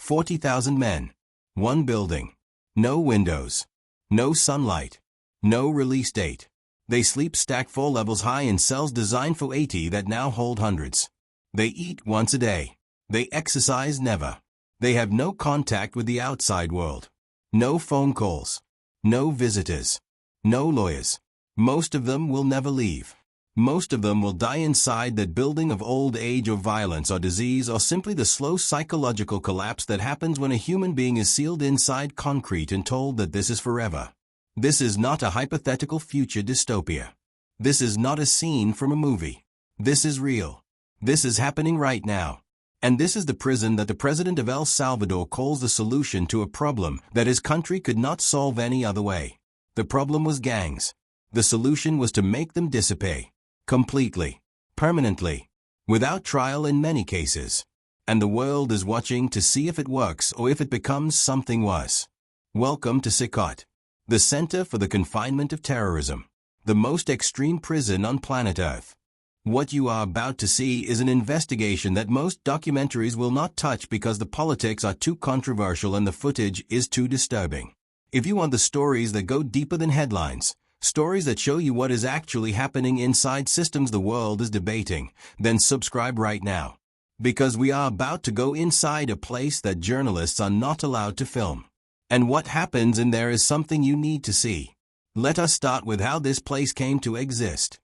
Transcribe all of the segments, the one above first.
40,000 men. One building. No windows. No sunlight. No release date. They sleep stacked 4 levels high in cells designed for 80 that now hold hundreds. They eat once a day. They exercise never. They have no contact with the outside world. No phone calls. No visitors. No lawyers. Most of them will never leave. Most of them will die inside that building of old age or violence or disease or simply the slow psychological collapse that happens when a human being is sealed inside concrete and told that this is forever. This is not a hypothetical future dystopia. This is not a scene from a movie. This is real. This is happening right now. And this is the prison that the president of El Salvador calls the solution to a problem that his country could not solve any other way. The problem was gangs. The solution was to make them dissipate. Completely. Permanently. Without trial in many cases. And the world is watching to see if it works or if it becomes something worse. Welcome to CECOT. The Center for the Confinement of Terrorism. The most extreme prison on planet Earth. What you are about to see is an investigation that most documentaries will not touch because the politics are too controversial and the footage is too disturbing. If you want the stories that go deeper than headlines, stories that show you what is actually happening inside systems the world is debating, then subscribe right now. Because we are about to go inside a place that journalists are not allowed to film. And what happens in there is something you need to see. Let us start with how this place came to exist.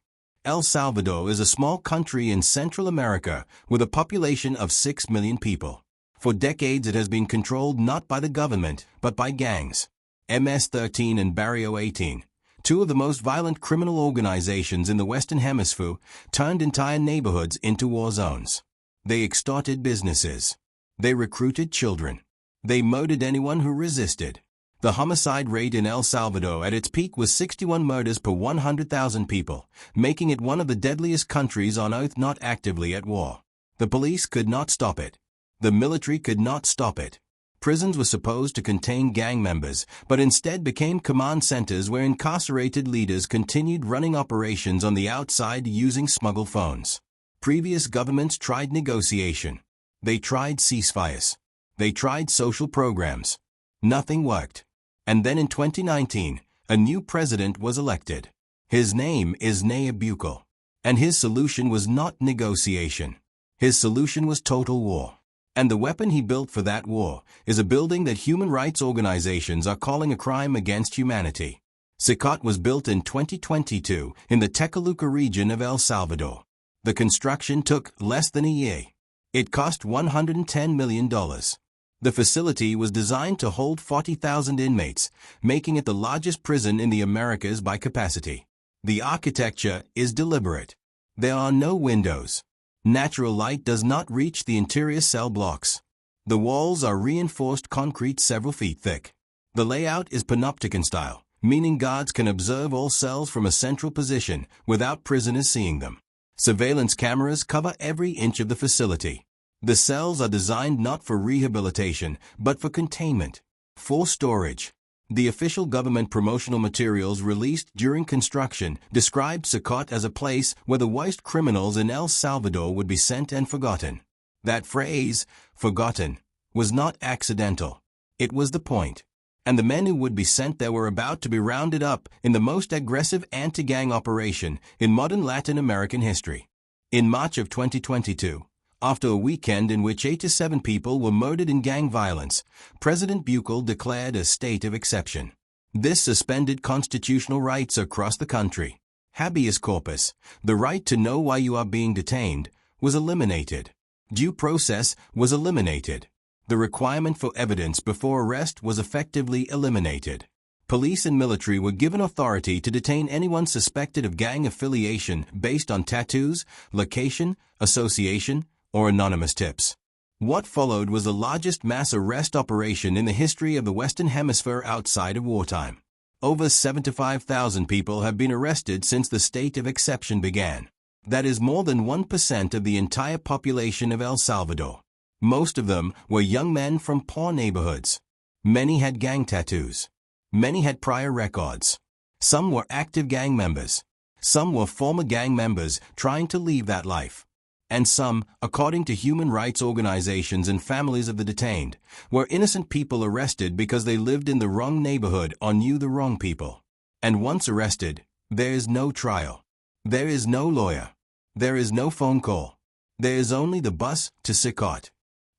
El Salvador is a small country in Central America with a population of 6 million people. For decades it has been controlled not by the government, but by gangs. MS-13 and Barrio 18, two of the most violent criminal organizations in the Western Hemisphere, turned entire neighborhoods into war zones. They extorted businesses. They recruited children. They murdered anyone who resisted. The homicide rate in El Salvador at its peak was 61 murders per 100,000 people, making it one of the deadliest countries on earth not actively at war. The police could not stop it. The military could not stop it. Prisons were supposed to contain gang members, but instead became command centers where incarcerated leaders continued running operations on the outside using smuggled phones. Previous governments tried negotiation. They tried ceasefires. They tried social programs. Nothing worked. And then in 2019, a new president was elected. His name is Nayib Bukele. And his solution was not negotiation. His solution was total war. And the weapon he built for that war is a building that human rights organizations are calling a crime against humanity. CECOT was built in 2022 in the Tecoluca region of El Salvador. The construction took less than a year. It cost $110 million. The facility was designed to hold 40,000 inmates, making it the largest prison in the Americas by capacity. The architecture is deliberate. There are no windows. Natural light does not reach the interior cell blocks. The walls are reinforced concrete several feet thick. The layout is panopticon style, meaning guards can observe all cells from a central position without prisoners seeing them. Surveillance cameras cover every inch of the facility. The cells are designed not for rehabilitation, but for containment. For storage. The official government promotional materials released during construction described CECOT as a place where the worst criminals in El Salvador would be sent and forgotten. That phrase, forgotten, was not accidental. It was the point. And the men who would be sent there were about to be rounded up in the most aggressive anti-gang operation in modern Latin American history. In March of 2022, after a weekend in which 87 people were murdered in gang violence, President Bukele declared a state of exception. This suspended constitutional rights across the country. Habeas corpus, the right to know why you are being detained, was eliminated. Due process was eliminated. The requirement for evidence before arrest was effectively eliminated. Police and military were given authority to detain anyone suspected of gang affiliation based on tattoos, location, association, or anonymous tips. What followed was the largest mass arrest operation in the history of the Western Hemisphere outside of wartime. Over 75,000 people have been arrested since the state of exception began. That is more than 1% of the entire population of El Salvador. Most of them were young men from poor neighborhoods. Many had gang tattoos. Many had prior records. Some were active gang members. Some were former gang members trying to leave that life. and some, according to human rights organizations and families of the detained, were innocent people arrested because they lived in the wrong neighborhood or knew the wrong people. And once arrested, there is no trial. There is no lawyer. There is no phone call. There is only the bus to CECOT.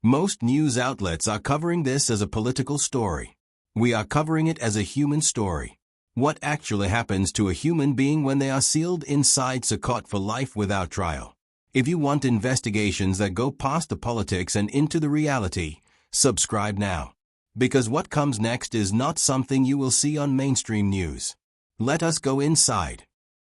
Most news outlets are covering this as a political story. We are covering it as a human story. What actually happens to a human being when they are sealed inside CECOT for life without trial? If you want investigations that go past the politics and into the reality, subscribe now. Because what comes next is not something you will see on mainstream news. Let us go inside.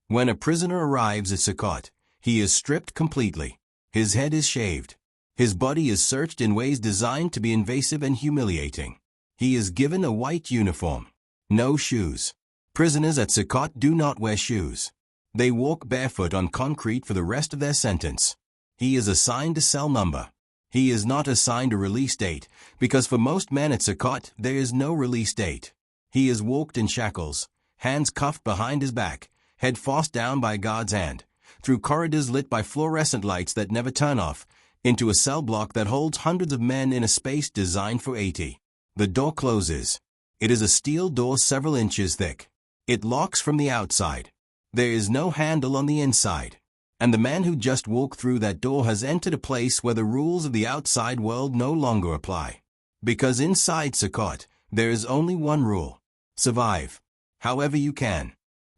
When a prisoner arrives at CECOT, he is stripped completely. His head is shaved. His body is searched in ways designed to be invasive and humiliating. He is given a white uniform. No shoes. Prisoners at CECOT do not wear shoes. They walk barefoot on concrete for the rest of their sentence. He is assigned a cell number. He is not assigned a release date, because for most men at CECOT there is no release date. He is walked in shackles, hands cuffed behind his back, head forced down by a guard's hand, through corridors lit by fluorescent lights that never turn off, into a cell block that holds hundreds of men in a space designed for 80. The door closes. It is a steel door several inches thick. It locks from the outside. There is no handle on the inside. And the man who just walked through that door has entered a place where the rules of the outside world no longer apply. Because inside CECOT, there is only one rule. Survive. However you can.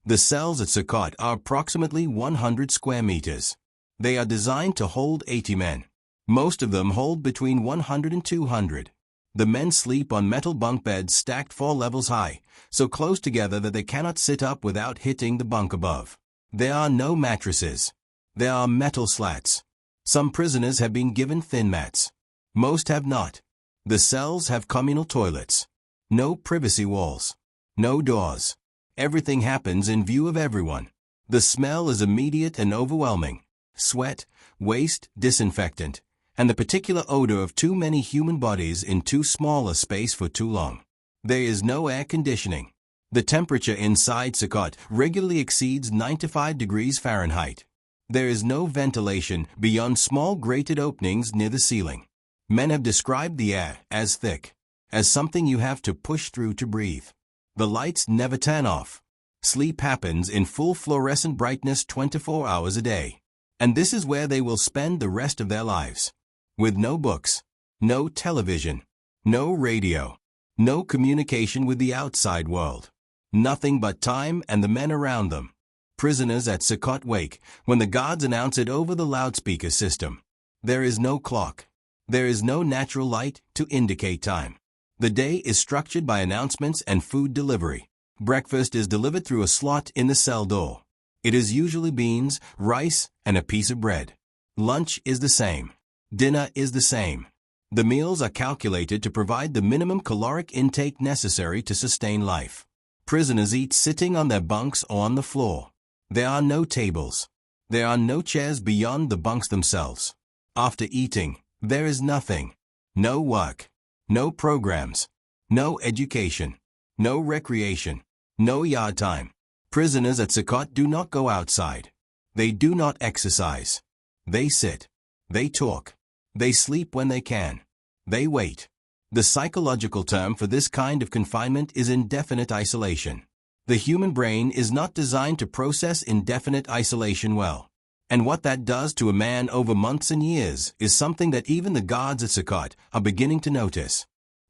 The cells at CECOT are approximately 100 square meters. They are designed to hold 80 men. Most of them hold between 100 and 200. The men sleep on metal bunk beds stacked 4 levels high, so close together that they cannot sit up without hitting the bunk above. There are no mattresses. There are metal slats. Some prisoners have been given thin mats. Most have not. The cells have communal toilets. No privacy walls. No doors. Everything happens in view of everyone. The smell is immediate and overwhelming. Sweat, waste, disinfectant, and the particular odor of too many human bodies in too small a space for too long. There is no air conditioning. The temperature inside CECOT regularly exceeds 95 degrees Fahrenheit. There is no ventilation beyond small grated openings near the ceiling. Men have described the air as thick, as something you have to push through to breathe. The lights never turn off. Sleep happens in full fluorescent brightness 24 hours a day. And this is where they will spend the rest of their lives. With no books, no television, no radio, no communication with the outside world. Nothing but time and the men around them. Prisoners at CECOT wake when the guards announce it over the loudspeaker system. There is no clock. There is no natural light to indicate time. The day is structured by announcements and food delivery. Breakfast is delivered through a slot in the cell door. It is usually beans, rice, and a piece of bread. Lunch is the same. Dinner is the same. The meals are calculated to provide the minimum caloric intake necessary to sustain life. Prisoners eat sitting on their bunks or on the floor. There are no tables. There are no chairs beyond the bunks themselves. After eating, there is nothing. No work. No programs. No education. No recreation. No yard time. Prisoners at CECOT do not go outside. They do not exercise. They sit. They talk. They sleep when they can. They wait. The psychological term for this kind of confinement is indefinite isolation. The human brain is not designed to process indefinite isolation well. And what that does to a man over months and years is something that even the guards at CECOT are beginning to notice.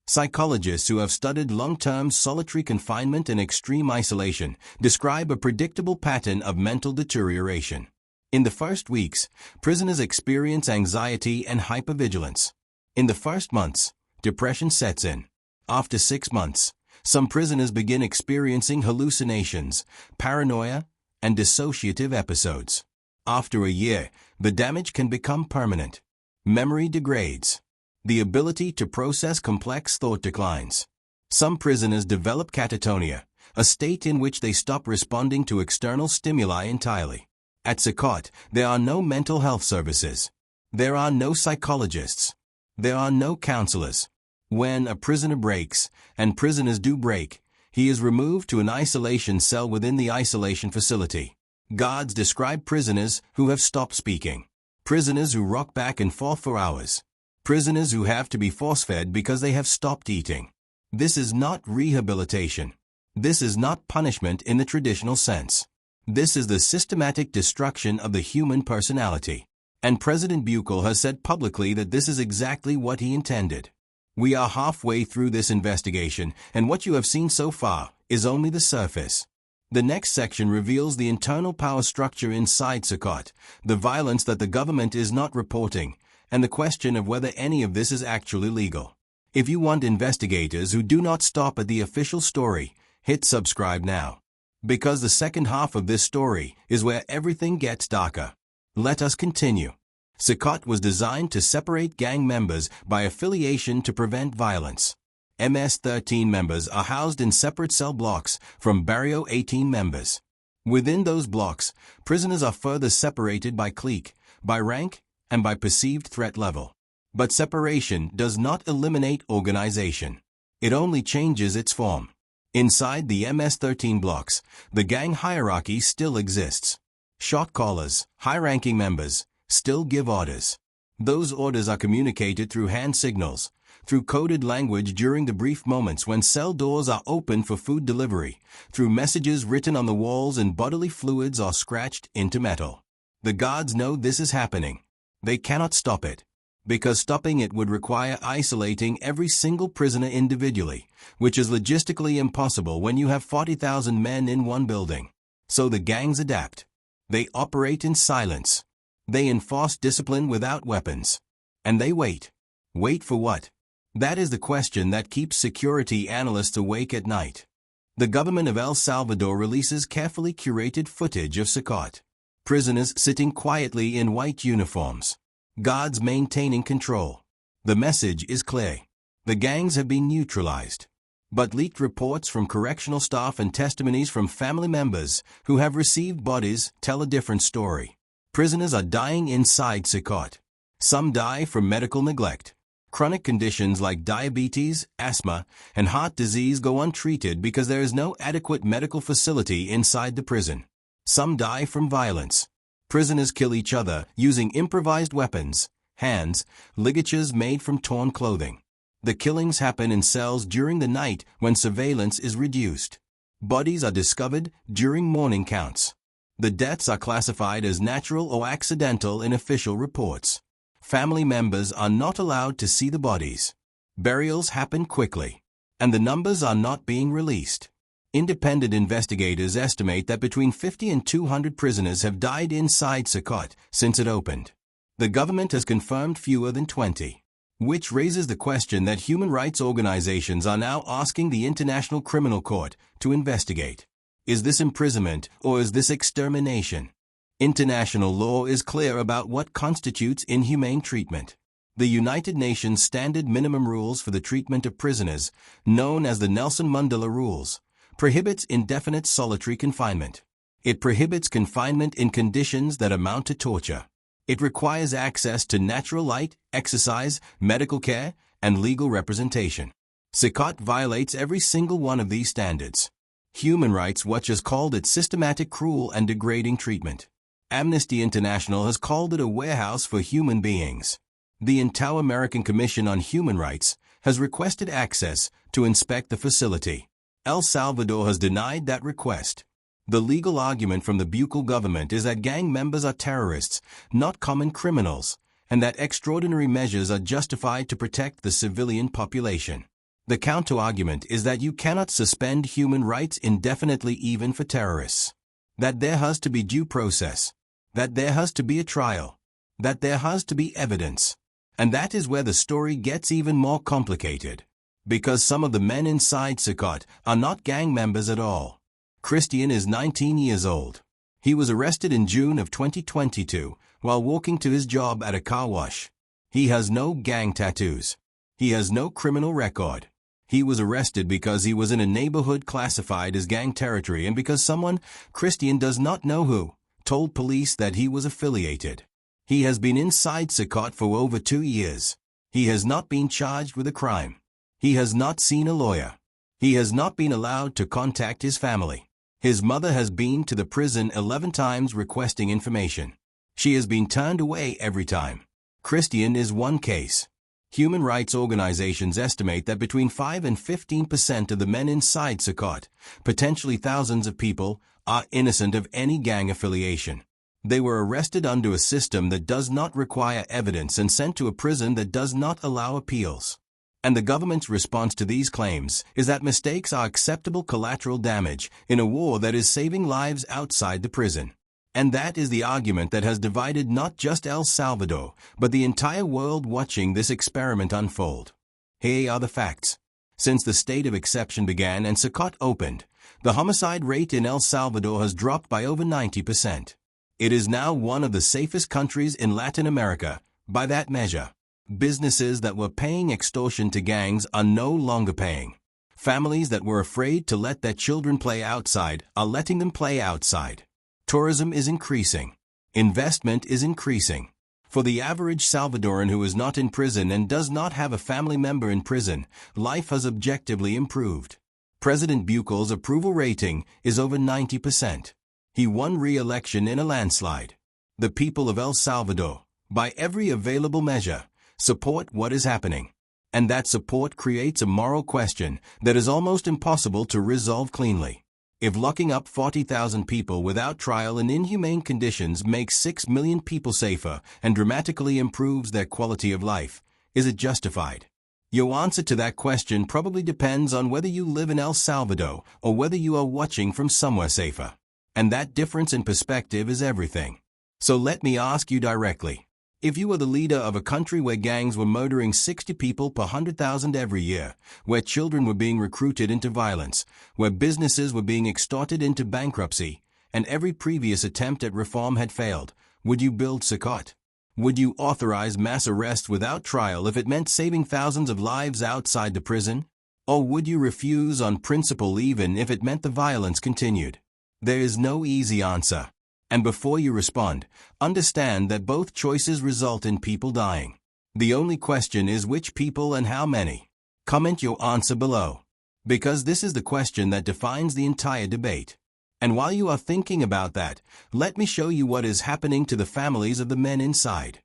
Psychologists who have studied long-term solitary confinement and extreme isolation describe a predictable pattern of mental deterioration. In the first weeks, prisoners experience anxiety and hypervigilance. In the first months, depression sets in. After 6 months, some prisoners begin experiencing hallucinations, paranoia, and dissociative episodes. After a year, the damage can become permanent. Memory degrades. The ability to process complex thought declines. Some prisoners develop catatonia, a state in which they stop responding to external stimuli entirely. At CECOT, there are no mental health services. There are no psychologists. There are no counselors. When a prisoner breaks, and prisoners do break, he is removed to an isolation cell within the isolation facility. Guards describe prisoners who have stopped speaking. Prisoners who rock back and forth for hours. Prisoners who have to be force-fed because they have stopped eating. This is not rehabilitation. This is not punishment in the traditional sense. This is the systematic destruction of the human personality. And President Bukele has said publicly that this is exactly what he intended. We are halfway through this investigation, and what you have seen so far is only the surface. The next section reveals the internal power structure inside CECOT, the violence that the government is not reporting, and the question of whether any of this is actually legal. If you want investigators who do not stop at the official story, hit subscribe now. Because the second half of this story is where everything gets darker. Let us continue. CECOT was designed to separate gang members by affiliation to prevent violence. MS-13 members are housed in separate cell blocks from Barrio 18 members. Within those blocks, prisoners are further separated by clique, by rank, and by perceived threat level. But separation does not eliminate organization. It only changes its form. Inside the MS-13 blocks, the gang hierarchy still exists. Shot callers, high-ranking members, still give orders. Those orders are communicated through hand signals, through coded language during the brief moments when cell doors are open for food delivery, through messages written on the walls and bodily fluids are scratched into metal. The guards know this is happening. They cannot stop it, because stopping it would require isolating every single prisoner individually, which is logistically impossible when you have 40,000 men in one building. So the gangs adapt. They operate in silence. They enforce discipline without weapons. And they wait. Wait for what? That is the question that keeps security analysts awake at night. The government of El Salvador releases carefully curated footage of CECOT. Prisoners sitting quietly in white uniforms. Guards maintaining control. The message is clear. The gangs have been neutralized. But leaked reports from correctional staff and testimonies from family members who have received bodies tell a different story. Prisoners are dying inside CECOT. Some die from medical neglect. Chronic conditions like diabetes, asthma, and heart disease go untreated because there is no adequate medical facility inside the prison. Some die from violence. Prisoners kill each other using improvised weapons, hands, ligatures made from torn clothing. The killings happen in cells during the night when surveillance is reduced. Bodies are discovered during morning counts. The deaths are classified as natural or accidental in official reports. Family members are not allowed to see the bodies. Burials happen quickly, and the numbers are not being released. Independent investigators estimate that between 50 and 200 prisoners have died inside CECOT since it opened. The government has confirmed fewer than 20, which raises the question that human rights organizations are now asking the International Criminal Court to investigate. Is this imprisonment or is this extermination? International law is clear about what constitutes inhumane treatment. The United Nations Standard Minimum Rules for the Treatment of Prisoners, known as the Nelson Mandela Rules, prohibits indefinite solitary confinement. It prohibits confinement in conditions that amount to torture. It requires access to natural light, exercise, medical care, and legal representation. CECOT violates every single one of these standards. Human Rights Watch has called it systematic, cruel, and degrading treatment. Amnesty International has called it a warehouse for human beings. The Inter-American Commission on Human Rights has requested access to inspect the facility. El Salvador has denied that request. The legal argument from the Bukele government is that gang members are terrorists, not common criminals, and that extraordinary measures are justified to protect the civilian population. The counter-argument is that you cannot suspend human rights indefinitely even for terrorists. That there has to be due process. That there has to be a trial. That there has to be evidence. And that is where the story gets even more complicated. Because some of the men inside CECOT are not gang members at all. Christian is 19 years old. He was arrested in June of 2022 while walking to his job at a car wash. He has no gang tattoos. He has no criminal record. He was arrested because he was in a neighborhood classified as gang territory and because someone, Christian does not know who, told police that he was affiliated. He has been inside CECOT for over 2 years. He has not been charged with a crime. He has not seen a lawyer. He has not been allowed to contact his family. His mother has been to the prison 11 times requesting information. She has been turned away every time. Christian is one case. Human rights organizations estimate that between 5 and 15% of the men inside CECOT, potentially thousands of people, are innocent of any gang affiliation. They were arrested under a system that does not require evidence and sent to a prison that does not allow appeals. And the government's response to these claims is that mistakes are acceptable collateral damage in a war that is saving lives outside the prison. And that is the argument that has divided not just El Salvador, but the entire world watching this experiment unfold. Here are the facts. Since the state of exception began and CECOT opened, the homicide rate in El Salvador has dropped by over 90%. It is now one of the safest countries in Latin America, by that measure. Businesses that were paying extortion to gangs are no longer paying. Families that were afraid to let their children play outside are letting them play outside. Tourism is increasing. Investment is increasing. For the average Salvadoran who is not in prison and does not have a family member in prison, life has objectively improved. President Bukele's approval rating is over 90%. He won re-election in a landslide. The people of El Salvador, by every available measure, support what is happening. And that support creates a moral question that is almost impossible to resolve cleanly. If locking up 40,000 people without trial in inhumane conditions makes 6 million people safer and dramatically improves their quality of life, is it justified? Your answer to that question probably depends on whether you live in El Salvador or whether you are watching from somewhere safer. And that difference in perspective is everything. So let me ask you directly. If you were the leader of a country where gangs were murdering 60 people per 100,000 every year, where children were being recruited into violence, where businesses were being extorted into bankruptcy, and every previous attempt at reform had failed, would you build CECOT? Would you authorize mass arrests without trial if it meant saving thousands of lives outside the prison? Or would you refuse on principle even if it meant the violence continued? There is no easy answer. And before you respond, understand that both choices result in people dying. The only question is which people and how many. Comment your answer below. Because this is the question that defines the entire debate. And while you are thinking about that, let me show you what is happening to the families of the men inside.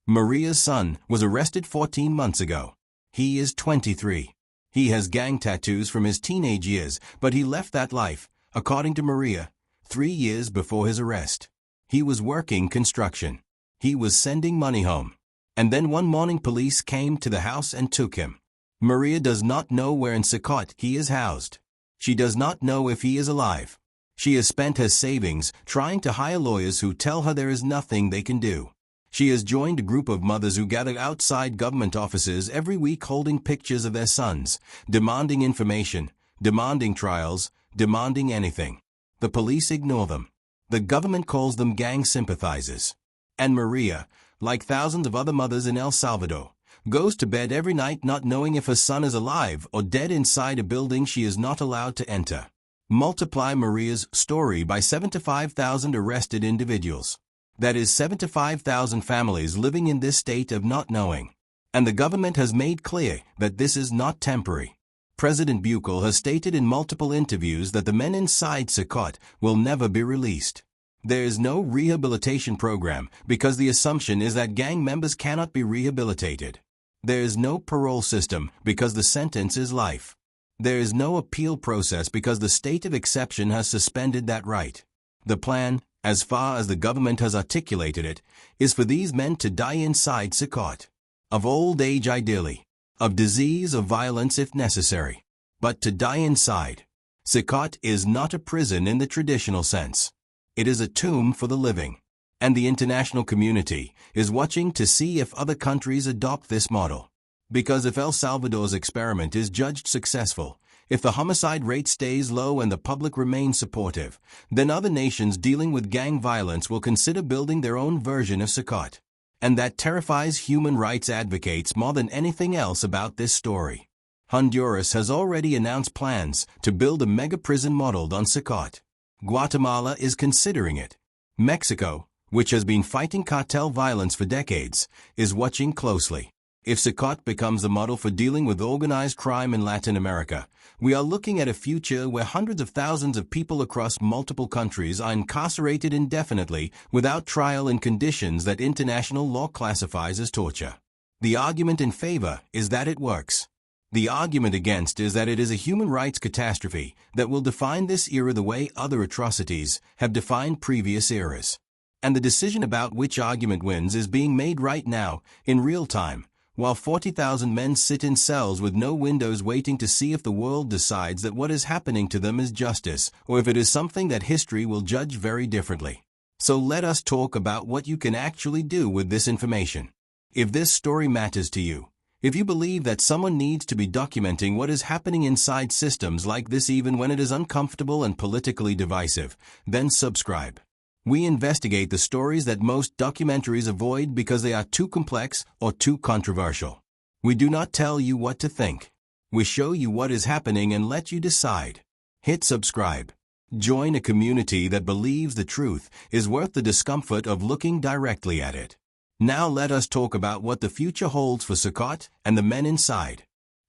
Maria's son was arrested 14 months ago. He is 23. He has gang tattoos from his teenage years, but he left that life, according to Maria, 3 years before his arrest. He was working construction. He was sending money home. And then one morning police came to the house and took him. Maria does not know where in CECOT he is housed. She does not know if he is alive. She has spent her savings trying to hire lawyers who tell her there is nothing they can do. She has joined a group of mothers who gather outside government offices every week holding pictures of their sons, demanding information, demanding trials, demanding anything. The police ignore them. The government calls them gang sympathizers. And Maria, like thousands of other mothers in El Salvador, goes to bed every night not knowing if her son is alive or dead inside a building she is not allowed to enter. Multiply Maria's story by 75,000 arrested individuals. That is 75,000 families living in this state of not knowing. And the government has made clear that this is not temporary. President Bukele has stated in multiple interviews that the men inside CECOT will never be released. There is no rehabilitation program because the assumption is that gang members cannot be rehabilitated. There is no parole system because the sentence is life. There is no appeal process because the state of exception has suspended that right. The plan, as far as the government has articulated it, is for these men to die inside CECOT. Of old age ideally. Of disease or violence if necessary. But to die inside. CECOT is not a prison in the traditional sense. It is a tomb for the living. And the international community is watching to see if other countries adopt this model. Because if El Salvador's experiment is judged successful, if the homicide rate stays low and the public remains supportive, then other nations dealing with gang violence will consider building their own version of CECOT. And that terrifies human rights advocates more than anything else about this story. Honduras has already announced plans to build a mega prison modeled on CECOT. Guatemala is considering it. Mexico, which has been fighting cartel violence for decades, is watching closely. If CECOT becomes the model for dealing with organized crime in Latin America, we are looking at a future where hundreds of thousands of people across multiple countries are incarcerated indefinitely without trial in conditions that international law classifies as torture. The argument in favor is that it works. The argument against is that it is a human rights catastrophe that will define this era the way other atrocities have defined previous eras. And the decision about which argument wins is being made right now, in real time, while 40,000 men sit in cells with no windows waiting to see if the world decides that what is happening to them is justice, or if it is something that history will judge very differently. So let us talk about what you can actually do with this information. If this story matters to you, if you believe that someone needs to be documenting what is happening inside systems like this even when it is uncomfortable and politically divisive, then subscribe. We investigate the stories that most documentaries avoid because they are too complex or too controversial. We do not tell you what to think. We show you what is happening and let you decide. Hit subscribe. Join a community that believes the truth is worth the discomfort of looking directly at it. Now let us talk about what the future holds for CECOT and the men inside.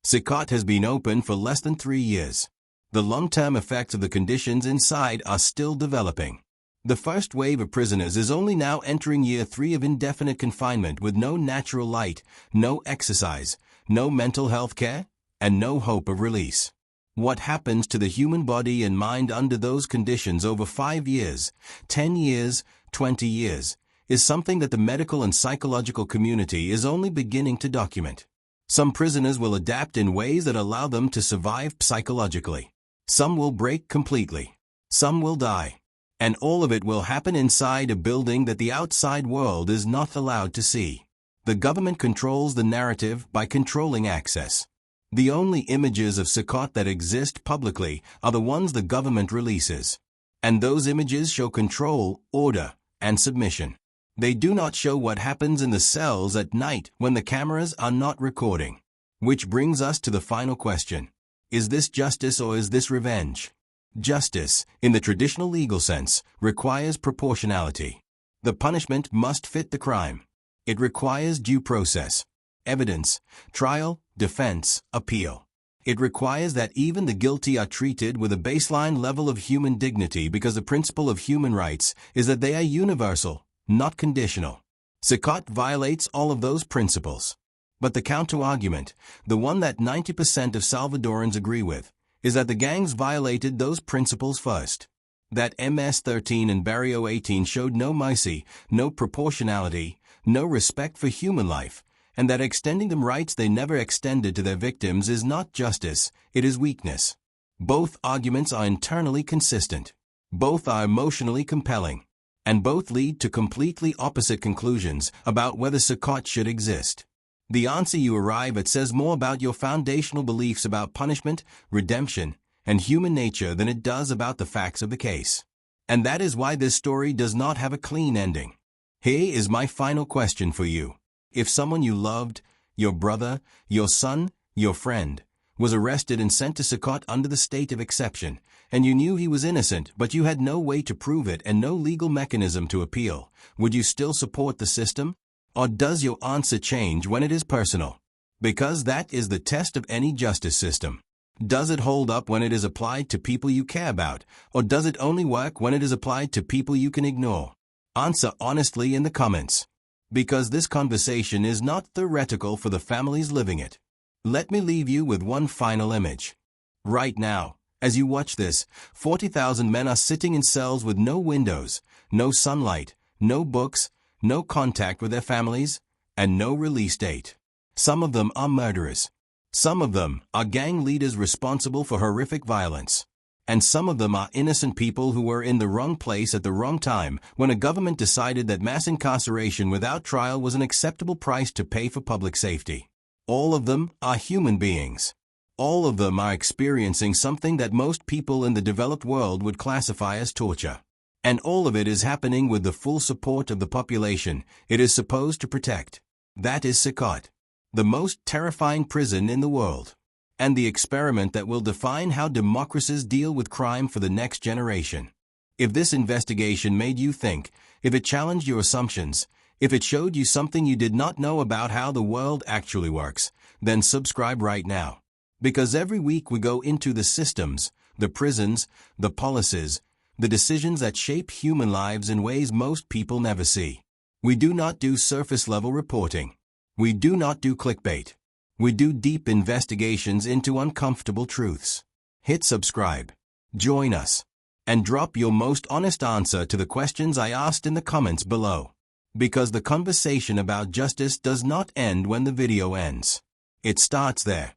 CECOT has been open for less than 3 years. The long-term effects of the conditions inside are still developing. The first wave of prisoners is only now entering year 3 of indefinite confinement with no natural light, no exercise, no mental health care, and no hope of release. What happens to the human body and mind under those conditions over 5 years, 10 years, 20 years, is something that the medical and psychological community is only beginning to document. Some prisoners will adapt in ways that allow them to survive psychologically. Some will break completely. Some will die. And all of it will happen inside a building that the outside world is not allowed to see. The government controls the narrative by controlling access. The only images of CECOT that exist publicly are the ones the government releases. And those images show control, order, and submission. They do not show what happens in the cells at night when the cameras are not recording. Which brings us to the final question. Is this justice or is this revenge? Justice, in the traditional legal sense, requires proportionality. The punishment must fit the crime. It requires due process, evidence, trial, defense, appeal. It requires that even the guilty are treated with a baseline level of human dignity because the principle of human rights is that they are universal, not conditional. CECOT violates all of those principles. But the counter-argument, the one that 90% of Salvadorans agree with, is that the gangs violated those principles first. That MS-13 and Barrio 18 showed no mercy, no proportionality, no respect for human life, and that extending them rights they never extended to their victims is not justice, it is weakness. Both arguments are internally consistent. Both are emotionally compelling. And both lead to completely opposite conclusions about whether CECOT should exist. The answer you arrive at says more about your foundational beliefs about punishment, redemption, and human nature than it does about the facts of the case. And that is why this story does not have a clean ending. Here is my final question for you. If someone you loved, your brother, your son, your friend, was arrested and sent to CECOT under the state of exception, and you knew he was innocent but you had no way to prove it and no legal mechanism to appeal, would you still support the system? Or does your answer change when it is personal? Because that is the test of any justice system. Does it hold up when it is applied to people you care about, or does it only work when it is applied to people you can ignore? Answer honestly in the comments. Because this conversation is not theoretical for the families living it. Let me leave you with one final image. Right now, as you watch this, 40,000 men are sitting in cells with no windows, no sunlight, no books, no contact with their families, and no release date. Some of them are murderers. Some of them are gang leaders responsible for horrific violence. And some of them are innocent people who were in the wrong place at the wrong time when a government decided that mass incarceration without trial was an acceptable price to pay for public safety. All of them are human beings. All of them are experiencing something that most people in the developed world would classify as torture. And all of it is happening with the full support of the population it is supposed to protect. That is CECOT, the most terrifying prison in the world. And the experiment that will define how democracies deal with crime for the next generation. If this investigation made you think, if it challenged your assumptions, If it showed you something you did not know about how the world actually works, then subscribe right now. Because every week we go into the systems, the prisons, the policies, the decisions that shape human lives in ways most people never see. We do not do surface-level reporting. We do not do clickbait. We do deep investigations into uncomfortable truths. Hit subscribe. Join us. And drop your most honest answer to the questions I asked in the comments below. Because the conversation about justice does not end when the video ends. It starts there.